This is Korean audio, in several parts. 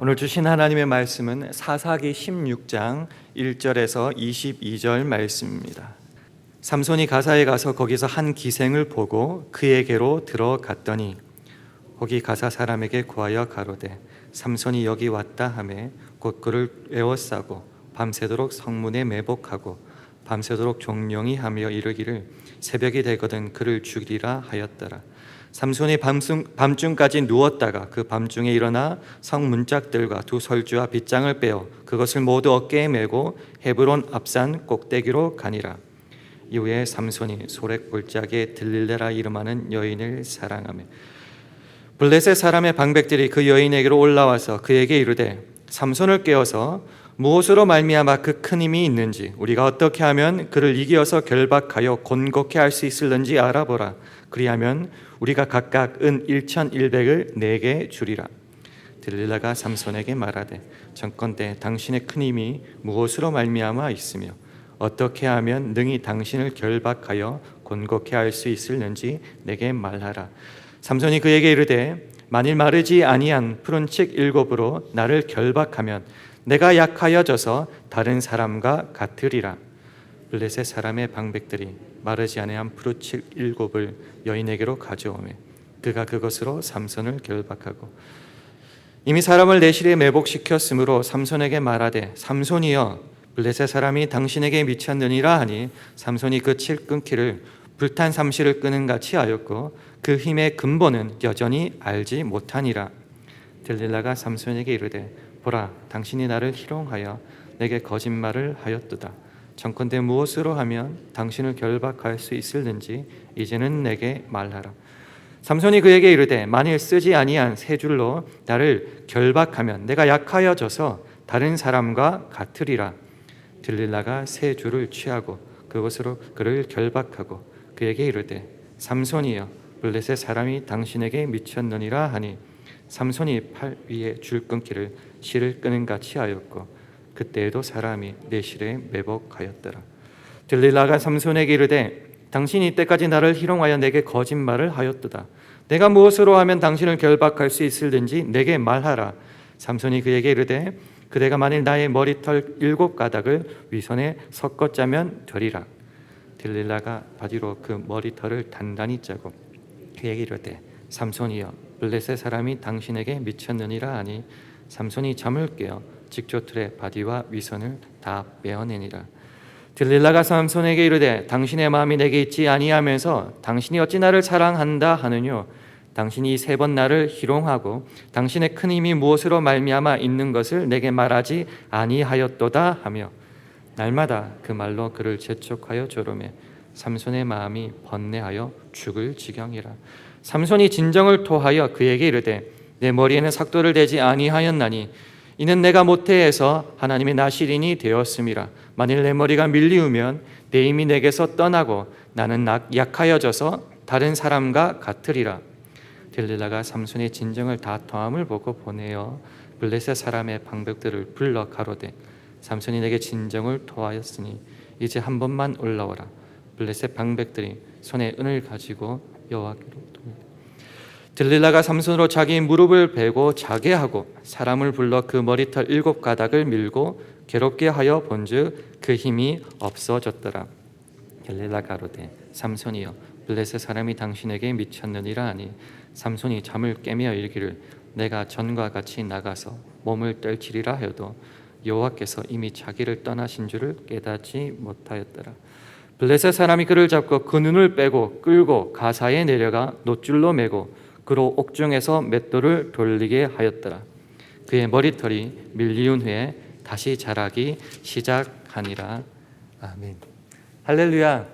오늘 주신 하나님의 말씀은 사사기 16장 1절에서 22절 말씀입니다. 삼손이 가사에 가서 거기서 한 기생을 보고 그에게로 들어갔더니 거기 가사 사람에게 구하여 가로되 삼손이 여기 왔다 하매 곧 그를 에워싸고 밤새도록 성문에 매복하고 밤새도록 종령이 하며 이르기를 새벽이 되거든 그를 죽이리라 하였더라. 삼손이 밤중까지 누웠다가 그 밤중에 일어나 성 문짝들과 두 설주와 빗장을 빼어 그것을 모두 어깨에 메고 헤브론 앞산 꼭대기로 가니라. 이후에 삼손이 소렉골짜기에 들릴레라 이름하는 여인을 사랑하며 블레셋 사람의 방백들이 그 여인에게로 올라와서 그에게 이르되 삼손을 깨워서 무엇으로 말미암아 그 큰 힘이 있는지 우리가 어떻게 하면 그를 이기어서 결박하여 곤곡케 할 수 있을는지 알아보라. 그리하면 우리가 각각 은 1,100을 내게 주리라. 들릴라가 삼손에게 말하되 전컨대 당신의 큰 힘이 무엇으로 말미암아 있으며 어떻게 하면 능히 당신을 결박하여 곤곡케 할 수 있을는지 내게 말하라. 삼손이 그에게 이르되 만일 마르지 아니한 푸른 칡 7으로 나를 결박하면 내가 약하여져서 다른 사람과 같으리라. 블레셋 사람의 방백들이 마르지 아니한 푸른 칡 7을 여인에게로 가져오매 그가 그것으로 삼손을 결박하고 이미 사람을 내실에 매복시켰으므로 삼손에게 말하되 삼손이여 블레셋 사람이 당신에게 미쳤느니라 하니 삼손이 그 칠 끊기를 불탄 삼시를 끄는 같이 하였고 그 힘의 근본은 여전히 알지 못하니라. 들릴라가 삼손에게 이르되 보라 당신이 나를 희롱하여 내게 거짓말을 하였도다. 전컨대 무엇으로 하면 당신을 결박할 수 있을는지 이제는 내게 말하라. 삼손이 그에게 이르되 만일 쓰지 아니한 세 줄로 나를 결박하면 내가 약하여져서 다른 사람과 같으리라. 들릴라가 세 줄을 취하고 그것으로 그를 결박하고 그에게 이르되 삼손이여 블레셋 사람이 당신에게 미쳤느니라 하니 삼손이 팔 위에 줄 끊기를 실을 끄는 같이 하였고 그때에도 사람이 내 실에 매복하였더라. 들릴라가 삼손에게 이르되 당신이 이때까지 나를 희롱하여 내게 거짓말을 하였도다. 내가 무엇으로 하면 당신을 결박할 수 있을는지 내게 말하라. 삼손이 그에게 이르되 그대가 만일 나의 머리털 7가닥을 위선에 섞어 짜면 되리라. 들릴라가 바디로 그 머리털을 단단히 짜고 그에게 이르되 삼손이여 블레셋 사람이 당신에게 미쳤느니라 하니 삼손이 잠을 깨어 직조틀의 바디와 위선을 다 빼어내니라. 들릴라가 삼손에게 이르되 당신의 마음이 내게 있지 아니하면서 당신이 어찌 나를 사랑한다 하느뇨. 당신이 3번 나를 희롱하고 당신의 큰 힘이 무엇으로 말미암아 있는 것을 내게 말하지 아니하였도다 하며 날마다 그 말로 그를 재촉하여 조르매 삼손의 마음이 번뇌하여 죽을 지경이라. 삼손이 진정을 토하여 그에게 이르되 내 머리에는 삭도를 대지 아니하였나니 이는 내가 모태에서 하나님의 나실인이 되었음이라. 만일 내 머리가 밀리우면 내 힘이 내게서 떠나고 나는 약하여져서 다른 사람과 같으리라. 들릴라가 삼손의 진정을 다 토함을 보고 보내어 블레셋 사람의 방백들을 불러 가로되 삼손이 내게 진정을 토하였으니 이제 한 번만 올라오라. 블레셋 방백들이 손에 은을 가지고 여호와께로 돌리되 들릴라가 삼손으로 자기 무릎을 베고 자게 하고 사람을 불러 그 머리털 7가닥을 밀고 괴롭게 하여 본즉 그 힘이 없어졌더라. 들릴라가 가로되 삼손이여 블레셋 사람이 당신에게 미쳤느니라 하니 삼손이 잠을 깨며 이르기를 내가 전과 같이 나가서 몸을 떨치리라 하여도 여호와께서 이미 자기를 떠나신 줄을 깨닫지 못하였더라. 블레셋 사람이 그를 잡고 그 눈을 빼고 끌고 가사에 내려가 놋줄로 매고 그로 옥중에서 맷돌을 돌리게 하였더라. 그의 머리털이 밀리운 후에 다시 자라기 시작하니라. 아멘. 할렐루야.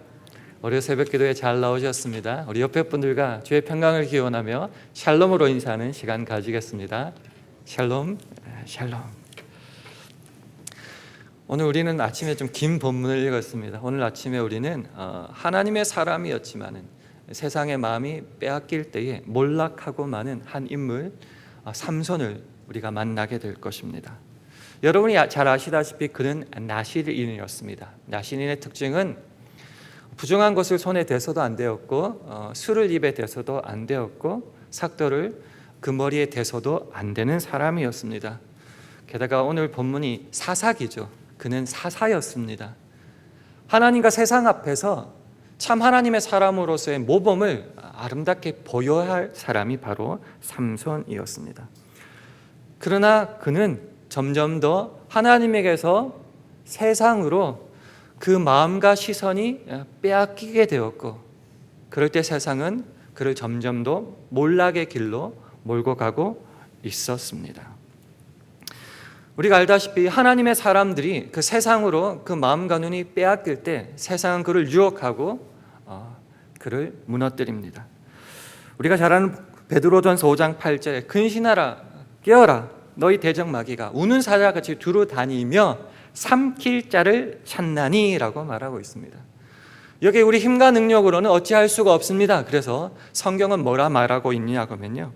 월요 새벽 기도에 잘 나오셨습니다. 우리 옆에 분들과 주의 평강을 기원하며 샬롬으로 인사하는 시간 가지겠습니다. 샬롬, 샬롬. 오늘 우리는 아침에 좀 긴 본문을 읽었습니다. 오늘 아침에 우리는 하나님의 사람이었지만은 세상의 마음이 빼앗길 때에 몰락하고 마는 한 인물 삼손을 우리가 만나게 될 것입니다. 여러분이 잘 아시다시피 그는 나실인이었습니다. 나실인의 특징은 부정한 것을 손에 대서도 안 되었고 술을 입에 대서도 안 되었고 삭도를 그 머리에 대서도 안 되는 사람이었습니다. 게다가 오늘 본문이 사사기죠. 그는 사사였습니다. 하나님과 세상 앞에서 참 하나님의 사람으로서의 모범을 아름답게 보여야 할 사람이 바로 삼손이었습니다. 그러나 그는 점점 더 하나님에게서 세상으로 그 마음과 시선이 빼앗기게 되었고, 그럴 때 세상은 그를 점점 더 몰락의 길로 몰고 가고 있었습니다. 우리가 알다시피 하나님의 사람들이 그 세상으로 그 마음과 눈이 빼앗길 때 세상은 그를 유혹하고 그를 무너뜨립니다. 우리가 잘 아는 베드로전서 5장 8절에 근신하라 깨어라 너희 대적마귀가 우는 사자같이 두루 다니며 삼킬 자를 찾나니 라고 말하고 있습니다. 여기 우리 힘과 능력으로는 어찌할 수가 없습니다. 그래서 성경은 뭐라 말하고 있느냐 하면요,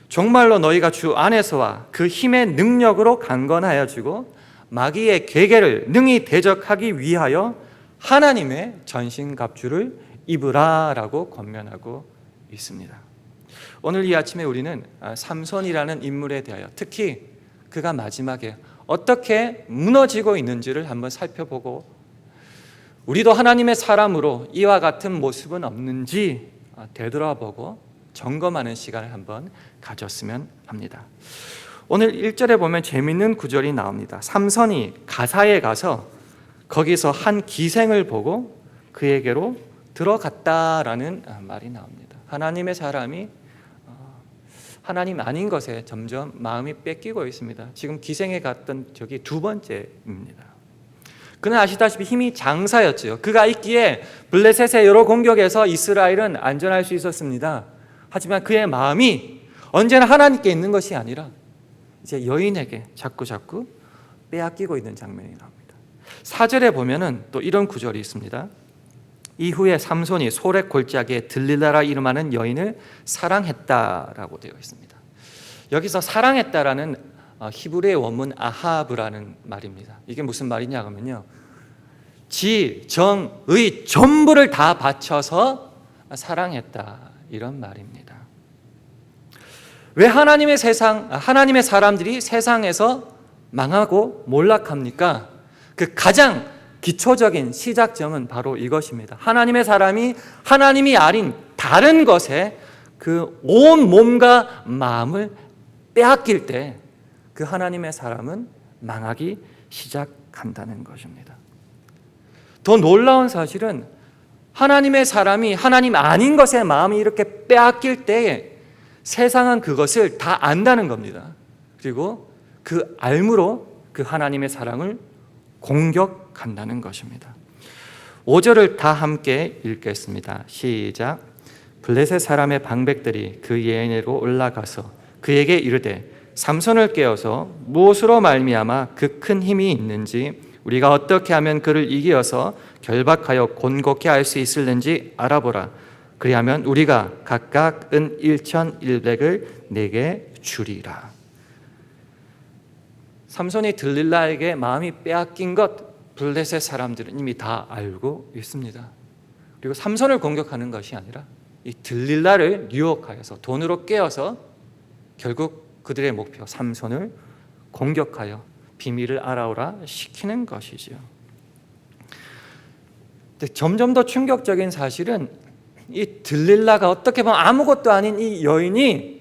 정말로 너희가 주 안에서와 그 힘의 능력으로 강건하여 지고 마귀의 계계를 능히 대적하기 위하여 하나님의 전신갑주를 입으라 라고 권면하고 있습니다. 오늘 이 아침에 우리는 삼손이라는 인물에 대하여, 특히 그가 마지막에 어떻게 무너지고 있는지를 한번 살펴보고, 우리도 하나님의 사람으로 이와 같은 모습은 없는지 되돌아보고 점검하는 시간을 한번 가졌으면 합니다. 오늘 1절에 보면 재미있는 구절이 나옵니다. 삼손이 가사에 가서 거기서 한 기생을 보고 그에게로 들어갔다라는 말이 나옵니다. 하나님의 사람이 하나님 아닌 것에 점점 마음이 뺏기고 있습니다. 지금 기생에 갔던 적이 두 번째입니다. 그는 아시다시피 힘이 장사였죠. 그가 있기에 블레셋의 여러 공격에서 이스라엘은 안전할 수 있었습니다. 하지만 그의 마음이 언제나 하나님께 있는 것이 아니라 이제 여인에게 자꾸 빼앗기고 있는 장면이 나옵니다. 4절에 보면은 또 이런 구절이 있습니다. 이후에 삼손이 소렉 골짜기에 들릴라라 이름하는 여인을 사랑했다라고 되어 있습니다. 여기서 사랑했다라는 히브리의 원문 아하브라는 말입니다. 이게 무슨 말이냐 하면요, 지, 정, 의 전부를 다 바쳐서 사랑했다 이런 말입니다. 왜 하나님의 사람들이 세상에서 망하고 몰락합니까? 그 가장 기초적인 시작점은 바로 이것입니다. 하나님의 사람이 하나님이 아닌 다른 것에 그 온 몸과 마음을 빼앗길 때 그 하나님의 사람은 망하기 시작한다는 것입니다. 더 놀라운 사실은 하나님의 사람이 하나님 아닌 것에 마음이 이렇게 빼앗길 때에 세상은 그것을 다 안다는 겁니다. 그리고 그 알므로 그 하나님의 사랑을 공격한다는 것입니다. 5절을 다 함께 읽겠습니다. 시작. 블레셋 사람의 방백들이 그 예언으로 올라가서 그에게 이르되 삼손을 깨어서 무엇으로 말미암아 그 큰 힘이 있는지 우리가 어떻게 하면 그를 이기어서 결박하여 곤곡케 할 수 있을는지 알아보라. 그리하면 우리가 각각 은 1,100을 내게 주리라. 삼손이 들릴라에게 마음이 빼앗긴 것 블레셋 사람들은 이미 다 알고 있습니다. 그리고 삼손을 공격하는 것이 아니라 이 들릴라를 유혹하여서 돈으로 깨어서 결국 그들의 목표 삼손을 공격하여 비밀을 알아오라 시키는 것이죠. 점점 더 충격적인 사실은 이 들릴라가 어떻게 보면 아무것도 아닌 이 여인이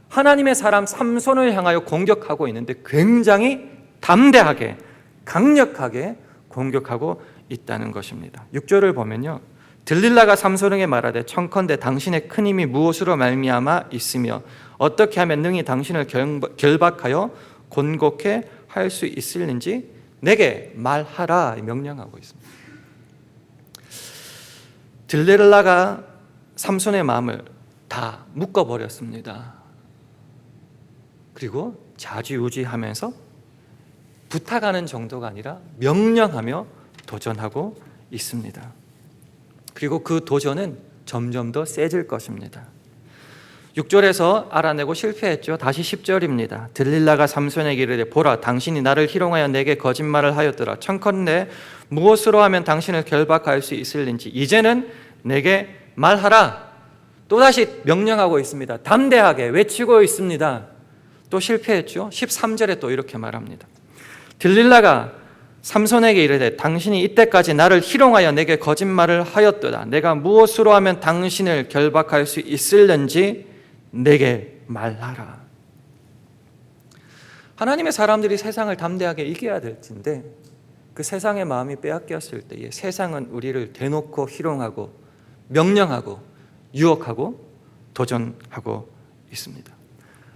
하나님의 사람 삼손을 향하여 공격하고 있는데 굉장히 담대하게 강력하게 공격하고 있다는 것입니다. 6절을 보면요, 들릴라가 삼손에게 말하되 청컨대 당신의 큰 힘이 무엇으로 말미암아 있으며 어떻게 하면 능히 당신을 결박하여 곤곡케 할 수 있을는지 내게 말하라 명령하고 있습니다. 들릴라가 삼손의 마음을 다 묶어버렸습니다. 그리고 좌지우지하면서 부탁하는 정도가 아니라 명령하며 도전하고 있습니다. 그리고 그 도전은 점점 더 세질 것입니다. 6절에서 알아내고 실패했죠. 다시 10절입니다. 들릴라가 삼손에게 이르되 보라 당신이 나를 희롱하여 내게 거짓말을 하였더라. 청컨대 무엇으로 하면 당신을 결박할 수 있을는지 이제는 내게 말하라. 또다시 명령하고 있습니다. 담대하게 외치고 있습니다. 또 실패했죠. 13절에 또 이렇게 말합니다. 들릴라가 삼손에게 이르되 당신이 이때까지 나를 희롱하여 내게 거짓말을 하였도다. 내가 무엇으로 하면 당신을 결박할 수 있을는지 내게 말하라. 하나님의 사람들이 세상을 담대하게 이겨야 될 텐데 그 세상의 마음이 빼앗겼을 때에 세상은 우리를 대놓고 희롱하고 명령하고 유혹하고 도전하고 있습니다.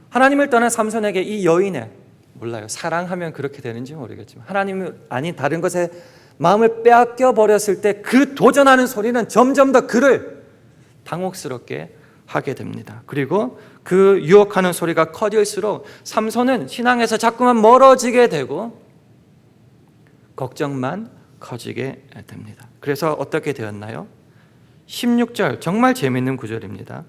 하나님을 떠난 삼손에게 이 여인의 몰라요. 사랑하면 그렇게 되는지 모르겠지만 하나님이 아닌 다른 것에 마음을 빼앗겨 버렸을 때 그 도전하는 소리는 점점 더 그를 당혹스럽게 하게 됩니다. 그리고 그 유혹하는 소리가 커질수록 삼손은 신앙에서 자꾸만 멀어지게 되고 걱정만 커지게 됩니다. 그래서 어떻게 되었나요? 16절 정말 재미있는 구절입니다.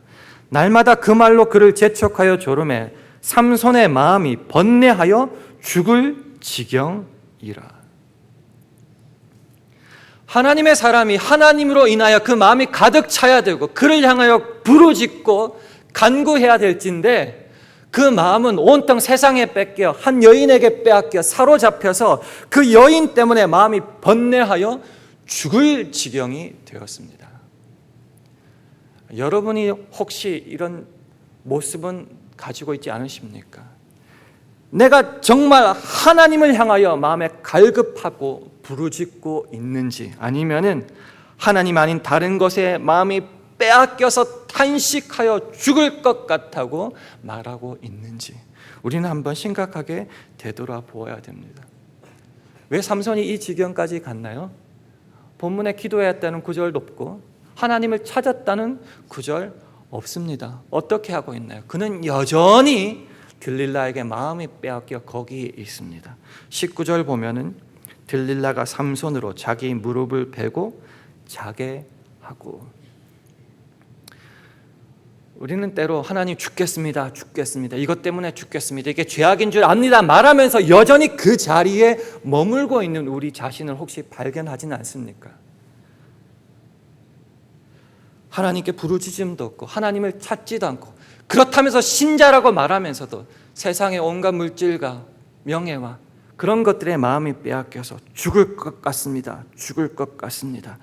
날마다 그 말로 그를 재촉하여 조르매 삼손의 마음이 번뇌하여 죽을 지경이라. 하나님의 사람이 하나님으로 인하여 그 마음이 가득 차야 되고 그를 향하여 부르짖고 간구해야 될진데 그 마음은 온통 세상에 뺏겨 한 여인에게 빼앗겨 사로잡혀서 그 여인 때문에 마음이 번뇌하여 죽을 지경이 되었습니다. 여러분이 혹시 이런 모습은 가지고 있지 않으십니까? 내가 정말 하나님을 향하여 마음에 갈급하고 부르짖고 있는지 아니면은 하나님 아닌 다른 것에 마음이 빼앗겨서 탄식하여 죽을 것 같다고 말하고 있는지 우리는 한번 심각하게 되돌아보아야 됩니다. 왜 삼손이 이 지경까지 갔나요? 본문에 기도했다는 구절도 없고 하나님을 찾았다는 구절 없습니다. 어떻게 하고 있나요? 그는 여전히 들릴라에게 마음이 빼앗겨 거기에 있습니다. 19절 보면은 들릴라가 삼손으로 자기 무릎을 베고 자게 하고. 우리는 때로 하나님 죽겠습니다. 이것 때문에 죽겠습니다. 이게 죄악인 줄 압니다. 말하면서 여전히 그 자리에 머물고 있는 우리 자신을 혹시 발견하지는 않습니까? 하나님께 부르짖음도 없고 하나님을 찾지도 않고 그렇다면서 신자라고 말하면서도 세상의 온갖 물질과 명예와 그런 것들에 마음이 빼앗겨서 죽을 것 같습니다.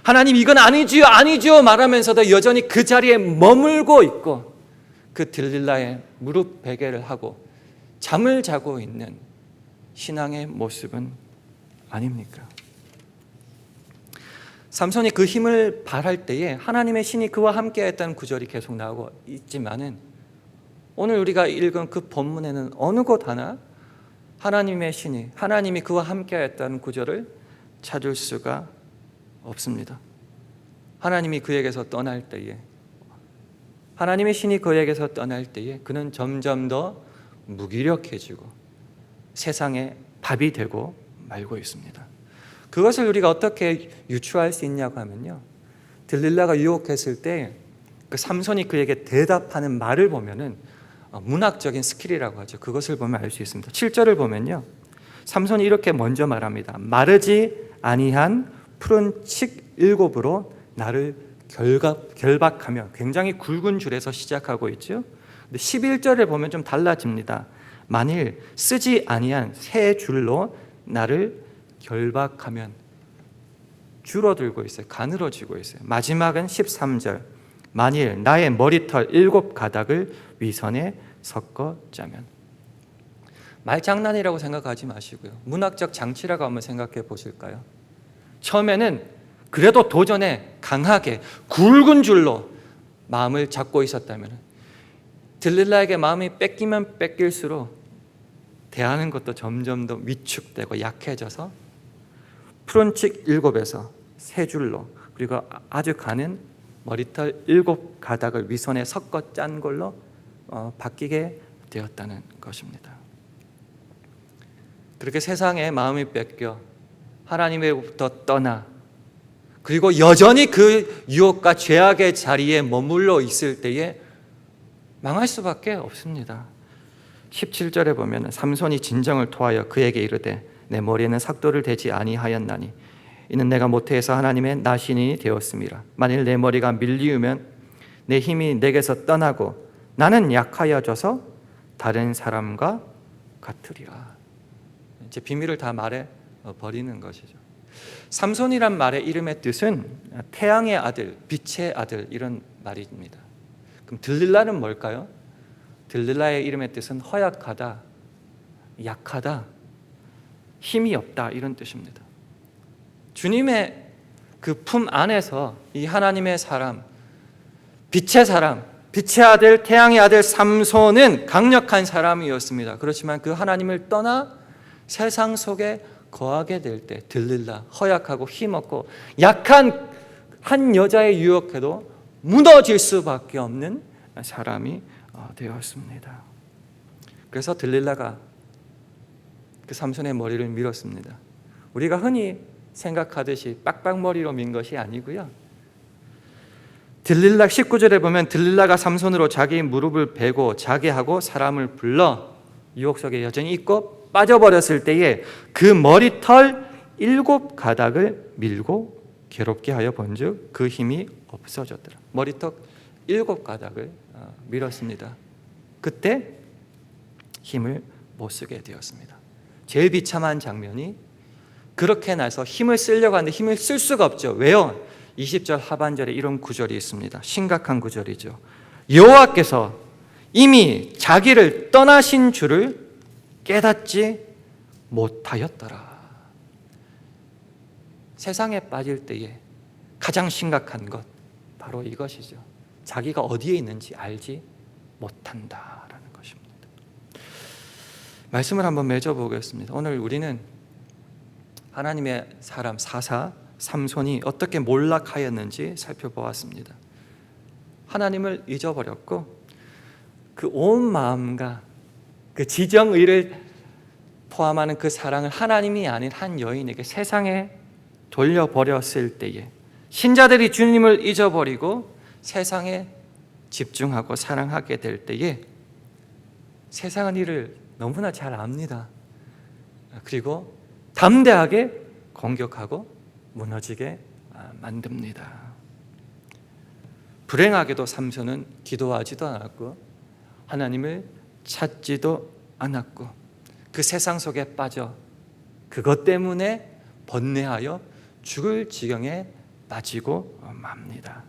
하나님 이건 아니지요 말하면서도 여전히 그 자리에 머물고 있고 그 들릴라의 무릎 베개를 하고 잠을 자고 있는 신앙의 모습은 아닙니까? 삼손이 그 힘을 발할 때에 하나님의 신이 그와 함께했다는 구절이 계속 나오고 있지만은 오늘 우리가 읽은 그 본문에는 어느 곳 하나 하나님의 신이 하나님이 그와 함께했다는 구절을 찾을 수가 없습니다. 하나님이 그에게서 떠날 때에 하나님의 신이 그에게서 떠날 때에 그는 점점 더 무기력해지고 세상의 밥이 되고 말고 있습니다. 그것을 우리가 어떻게 유추할 수 있냐고 하면요, 들릴라가 유혹했을 때 그 삼손이 그에게 대답하는 말을 보면은 문학적인 스킬이라고 하죠. 그것을 보면 알 수 있습니다. 7절을 보면요, 삼손이 이렇게 먼저 말합니다. 마르지 아니한 푸른 칡 7으로 나를 결박하며, 굉장히 굵은 줄에서 시작하고 있죠. 근데 11절을 보면 좀 달라집니다. 만일 쓰지 아니한 새 줄로 나를 결박하면, 줄어들고 있어요. 가늘어지고 있어요. 마지막은 13절. 만일 나의 머리털 7가닥을 위선에 섞어 짜면. 말장난이라고 생각하지 마시고요, 문학적 장치라고 한번 생각해 보실까요? 처음에는 그래도 도전에 강하게 굵은 줄로 마음을 잡고 있었다면 들릴라에게 마음이 뺏기면 뺏길수록 대하는 것도 점점 더 위축되고 약해져서 푸른 칡 7에서 세 줄로, 그리고 아주 가는 머리털 7가닥을 위선에 섞어 짠 걸로 바뀌게 되었다는 것입니다. 그렇게 세상에 마음이 뺏겨 하나님으로부터 떠나, 그리고 여전히 그 유혹과 죄악의 자리에 머물러 있을 때에 망할 수밖에 없습니다. 17절에 보면 삼손이 진정을 토하여 그에게 이르되 내 머리에는 삭도를 대지 아니하였나니 이는 내가 모태에서 하나님의 나신이 되었음이라. 만일 내 머리가 밀리우면 내 힘이 내게서 떠나고 나는 약하여져서 다른 사람과 같으리라. 이제 비밀을 다 말해 버리는 것이죠. 삼손이란 말의 이름의 뜻은 태양의 아들, 빛의 아들 이런 말입니다. 그럼 들릴라는 뭘까요? 들릴라의 이름의 뜻은 허약하다, 약하다, 힘이 없다 이런 뜻입니다. 주님의 그 품 안에서 이 하나님의 사람, 빛의 사람, 빛의 아들, 태양의 아들 삼손은 강력한 사람이었습니다. 그렇지만 그 하나님을 떠나 세상 속에 거하게 될 때 들릴라, 허약하고 힘없고 약한 한 여자의 유혹에도 무너질 수밖에 없는 사람이 되었습니다. 그래서 들릴라가 그 삼손의 머리를 밀었습니다. 우리가 흔히 생각하듯이 빡빡머리로 민 것이 아니고요. 들릴라 19절에 보면 들릴라가 삼손으로 자기 무릎을 베고 자게 하고 사람을 불러 유혹 속에 여전히 있고 빠져버렸을 때에 그 머리털 7가닥을 밀고 괴롭게 하여 본즉 그 힘이 없어졌더라. 머리털 7가닥을 밀었습니다. 그때 힘을 못 쓰게 되었습니다. 제일 비참한 장면이 그렇게 나서 힘을 쓰려고 하는데 힘을 쓸 수가 없죠. 왜요? 20절 하반절에 이런 구절이 있습니다. 심각한 구절이죠. 여호와께서 이미 자기를 떠나신 줄을 깨닫지 못하였더라. 세상에 빠질 때에 가장 심각한 것 바로 이것이죠. 자기가 어디에 있는지 알지 못한다라는 것입니다. 말씀을 한번 맺어보겠습니다. 오늘 우리는 하나님의 사람 사사 삼손이 어떻게 몰락하였는지 살펴보았습니다. 하나님을 잊어버렸고 그 온 마음과 그 지정의를 포함하는 그 사랑을 하나님이 아닌 한 여인에게 세상에 돌려버렸을 때에 신자들이 주님을 잊어버리고 세상에 집중하고 사랑하게 될 때에 세상은 이를 너무나 잘 압니다. 그리고 담대하게 공격하고 무너지게 만듭니다. 불행하게도 삼손은 기도하지도 않았고 하나님을 찾지도 않았고 그 세상 속에 빠져 그것 때문에 번뇌하여 죽을 지경에 빠지고 맙니다.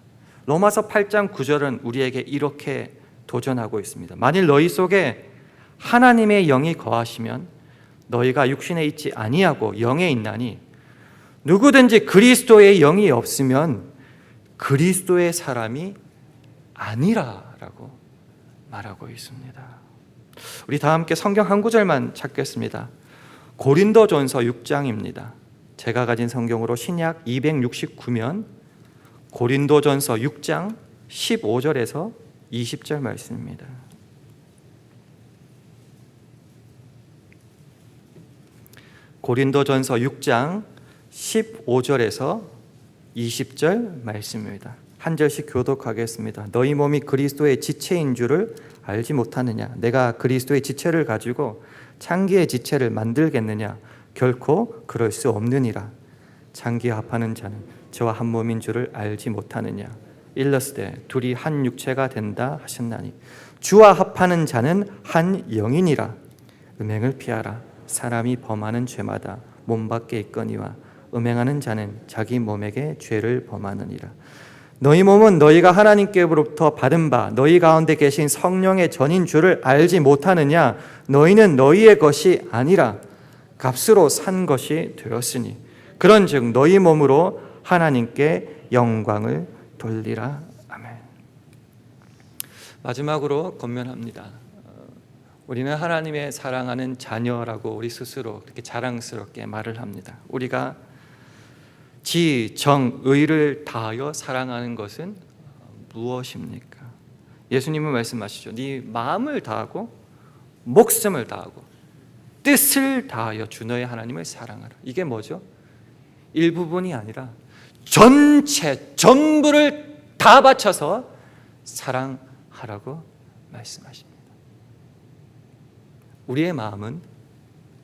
로마서 8장 9절은 우리에게 이렇게 도전하고 있습니다. 만일 너희 속에 하나님의 영이 거하시면 너희가 육신에 있지 아니하고 영에 있나니 누구든지 그리스도의 영이 없으면 그리스도의 사람이 아니라라고 말하고 있습니다. 우리 다 함께 성경 한 구절만 찾겠습니다. 고린도전서 6장입니다. 제가 가진 성경으로 신약 269면 고린도전서 6장 15절에서 20절 말씀입니다. 고린도전서 6장 15절에서 20절 말씀입니다. 한 절씩 교독하겠습니다. 너희 몸이 그리스도의 지체인 줄을 알지 못하느냐? 내가 그리스도의 지체를 가지고 창기의 지체를 만들겠느냐? 결코 그럴 수 없느니라. 창기에 합하는 자는 저와 한 몸인 줄을 알지 못하느냐? 일렀으되 둘이 한 육체가 된다 하셨나니 주와 합하는 자는 한 영이니라. 음행을 피하라. 사람이 범하는 죄마다 몸 밖에 있거니와 음행하는 자는 자기 몸에게 죄를 범하느니라. 너희 몸은 너희가 하나님께로부터 받은 바 너희 가운데 계신 성령의 전인 줄을 알지 못하느냐? 너희는 너희의 것이 아니라 값으로 산 것이 되었으니 그런즉 너희 몸으로 하나님께 영광을 돌리라. 아멘. 마지막으로 권면합니다. 우리는 하나님의 사랑하는 자녀라고 우리 스스로 그렇게 자랑스럽게 말을 합니다. 우리가 지, 정, 의를 다하여 사랑하는 것은 무엇입니까? 예수님은 말씀하시죠. 네 마음을 다하고 목숨을 다하고 뜻을 다하여 주 너의 하나님을 사랑하라. 이게 뭐죠? 일부분이 아니라 전체, 전부를 다 바쳐서 사랑하라고 말씀하십니다. 우리의 마음은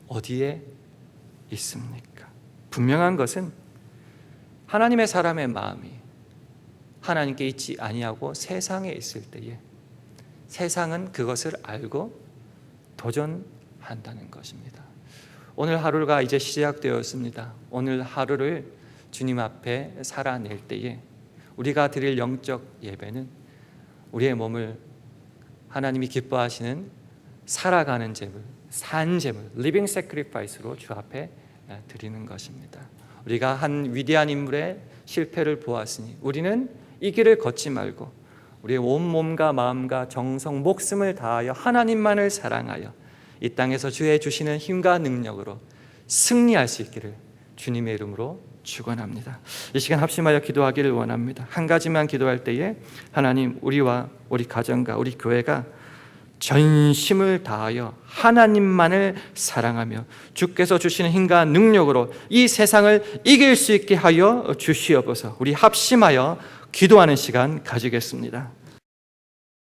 어디에 있습니까? 분명한 것은 하나님의 사람의 마음이 하나님께 있지 아니하고 세상에 있을 때에 세상은 그것을 알고 도전한다는 것입니다. 오늘 하루가 이제 시작되었습니다. 오늘 하루를 주님 앞에 살아낼 때에 우리가 드릴 영적 예배는 우리의 몸을 하나님이 기뻐하시는 살아가는 제물, 산 제물, 리빙 세크리파이스로 주 앞에 드리는 것입니다. 우리가 한 위대한 인물의 실패를 보았으니 우리는 이 길을 걷지 말고 우리의 온 몸과 마음과 정성, 목숨을 다하여 하나님만을 사랑하여 이 땅에서 주의 주시는 힘과 능력으로 승리할 수 있기를 주님의 이름으로 축원합니다. 이 시간 합심하여 기도하기를 원합니다. 한 가지만 기도할 때에 하나님, 우리와 우리 가정과 우리 교회가 전심을 다하여 하나님만을 사랑하며 주께서 주시는 힘과 능력으로 이 세상을 이길 수 있게 하여 주시옵소서. 우리 합심하여 기도하는 시간 가지겠습니다.